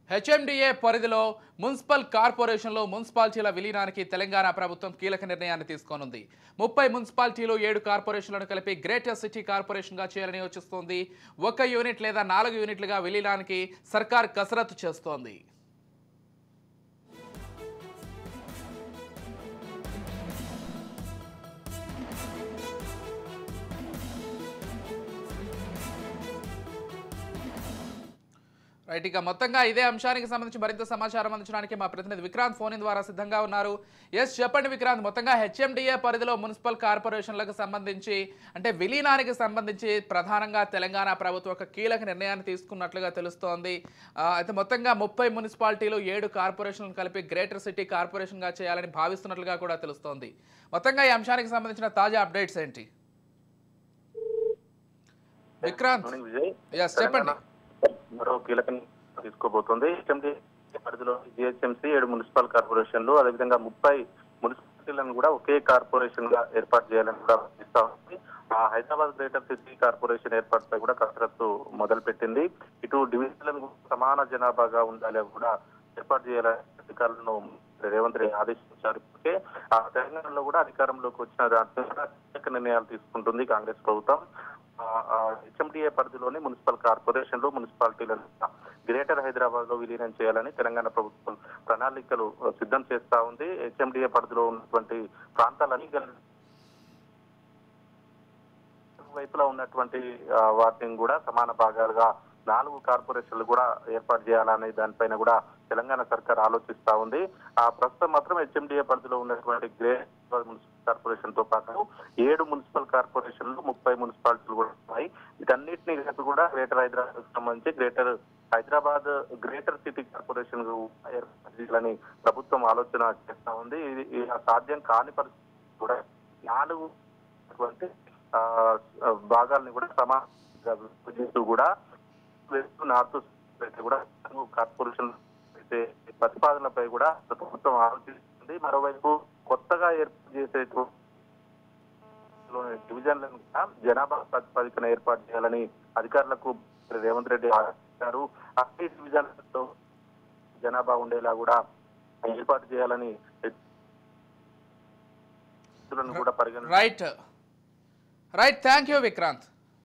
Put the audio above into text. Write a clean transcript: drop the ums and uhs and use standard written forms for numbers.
HMDA పరిధిలో municipal కార్పొరేషన్లో మున్సిపాలిటీల విలీనానికి తెలంగాణ ప్రభుత్వం కీలక నిర్ణయాన్ని తీసుకోనుంది. 30 మున్సిపాలిటీలు 7 కార్పొరేషన్లను కలిపి గ్రేటర్ సిటీ కార్పొరేషన్గా చేయాలని యోచిస్తోంది. 1 యూనిట్ లేదా 4 యూనిట్లుగా విలీనానికి సర్కార్ కసరత్తు చేస్తోంది. రైట్, ఇక మొత్తంగా ఇదే అంశానికి సంబంధించి మరింత సమాచారం అందించడానికి మా ప్రతినిధి విక్రాంత్ ఫోన్ ద్వారా సిద్ధంగా ఉన్నారు. చెప్పండి విక్రాంత్, మొత్తంగా హెచ్ఎండిఏ పరిధిలో మున్సిపల్ కార్పొరేషన్లకు సంబంధించి అంటే విలీనానికి సంబంధించి ప్రధానంగా తెలంగాణ ప్రభుత్వం ఒక కీలక నిర్ణయాన్ని తీసుకున్నట్లుగా తెలుస్తోంది. అయితే మొత్తంగా 30 మున్సిపాలిటీలు 7 కార్పొరేషన్లను కలిపి గ్రేటర్ సిటీ కార్పొరేషన్గా చేయాలని భావిస్తున్నట్లుగా కూడా తెలుస్తోంది. మొత్తంగా ఈ అంశానికి సంబంధించిన తాజా అప్డేట్స్ ఏంటి విక్రాంత్? చెప్పండి. మరో కీలకం తీసుకోబోతోంది. హెచ్ఎండి పరిధిలో జిహెచ్ఎంసీ 7 మున్సిపల్ కార్పొరేషన్లు అదేవిధంగా 30 మున్సిపాలిటీలను కూడా ఒకే కార్పొరేషన్ గా ఏర్పాటు చేయాలని కూడా భావిస్తా ఉంది. హైదరాబాద్ గ్రేటర్ సిటీ కార్పొరేషన్ ఏర్పాటుపై కూడా కసరత్తు మొదలు పెట్టింది. ఇటు డివిజన్లను సమాన జనాభాగా ఉండాలి కూడా ఏర్పాటు చేయాలని అధికారులను రేవంత్ రెడ్డి ఆదేశించారు. ఇప్పటికే తెలంగాణలో కూడా అధికారంలోకి వచ్చిన నిర్ణయాలు తీసుకుంటుంది కాంగ్రెస్ ప్రభుత్వం. హెచ్ఎండిఏ పరిధిలోని మున్సిపల్ కార్పొరేషన్లు మున్సిపాలిటీలను గ్రేటర్ హైదరాబాద్ లో విలీనం చేయాలని తెలంగాణ ప్రభుత్వం ప్రణాళికలు సిద్ధం చేస్తా ఉంది. హెచ్ఎండిఏ పరిధిలో ఉన్నటువంటి ప్రాంతాలన్నీ వైపులా ఉన్నటువంటి వాటిని కూడా సమాన భాగాలుగా 4 కార్పొరేషన్లు కూడా ఏర్పాటు చేయాలనే దానిపైన కూడా తెలంగాణ సర్కార్ ఆలోచిస్తా ఉంది. ప్రస్తుతం మాత్రం హెచ్ఎండిఏ పరిధిలో ఉన్నటువంటి గ్రేటర్ మున్సిపల్ కార్పొరేషన్ తో పాటు 7 మున్సిపల్ కార్పొరేషన్లు 30 మున్సిపాలిటీలు కూడా ఉన్నాయి. వీటన్నిటిని కలిపి కూడా గ్రేటర్ హైదరాబాద్ సంబంధించి హైదరాబాద్ గ్రేటర్ సిటీ కార్పొరేషన్ ఏర్పాటు చేయాలని ప్రభుత్వం ఆలోచన చేస్తా ఉంది. ఇది సాధ్యం కాని పరిస్థితి కూడా 4 భాగాల్ని కూడా సమానంగా విభజిస్తూ కూడా నార్త్ కూడా కార్పొరేషన్ ప్రతిపాదనలపై కూడా ప్రభుత్వం ఆలోచిస్తుంది. మరోవైపు కొత్తగా ఏర్పాటు చేసే డివిజన్లను జనాభా ప్రాతిపదికన ఏర్పాటు చేయాలని అధికారులకు రేవంత్ రెడ్డి ఆదేశించారు. అన్ని డివిజన్లలో జనాభా ఉండేలా కూడా ఏర్పాటు చేయాలని కూడా పరిగణన. Right, thank you Vikrant.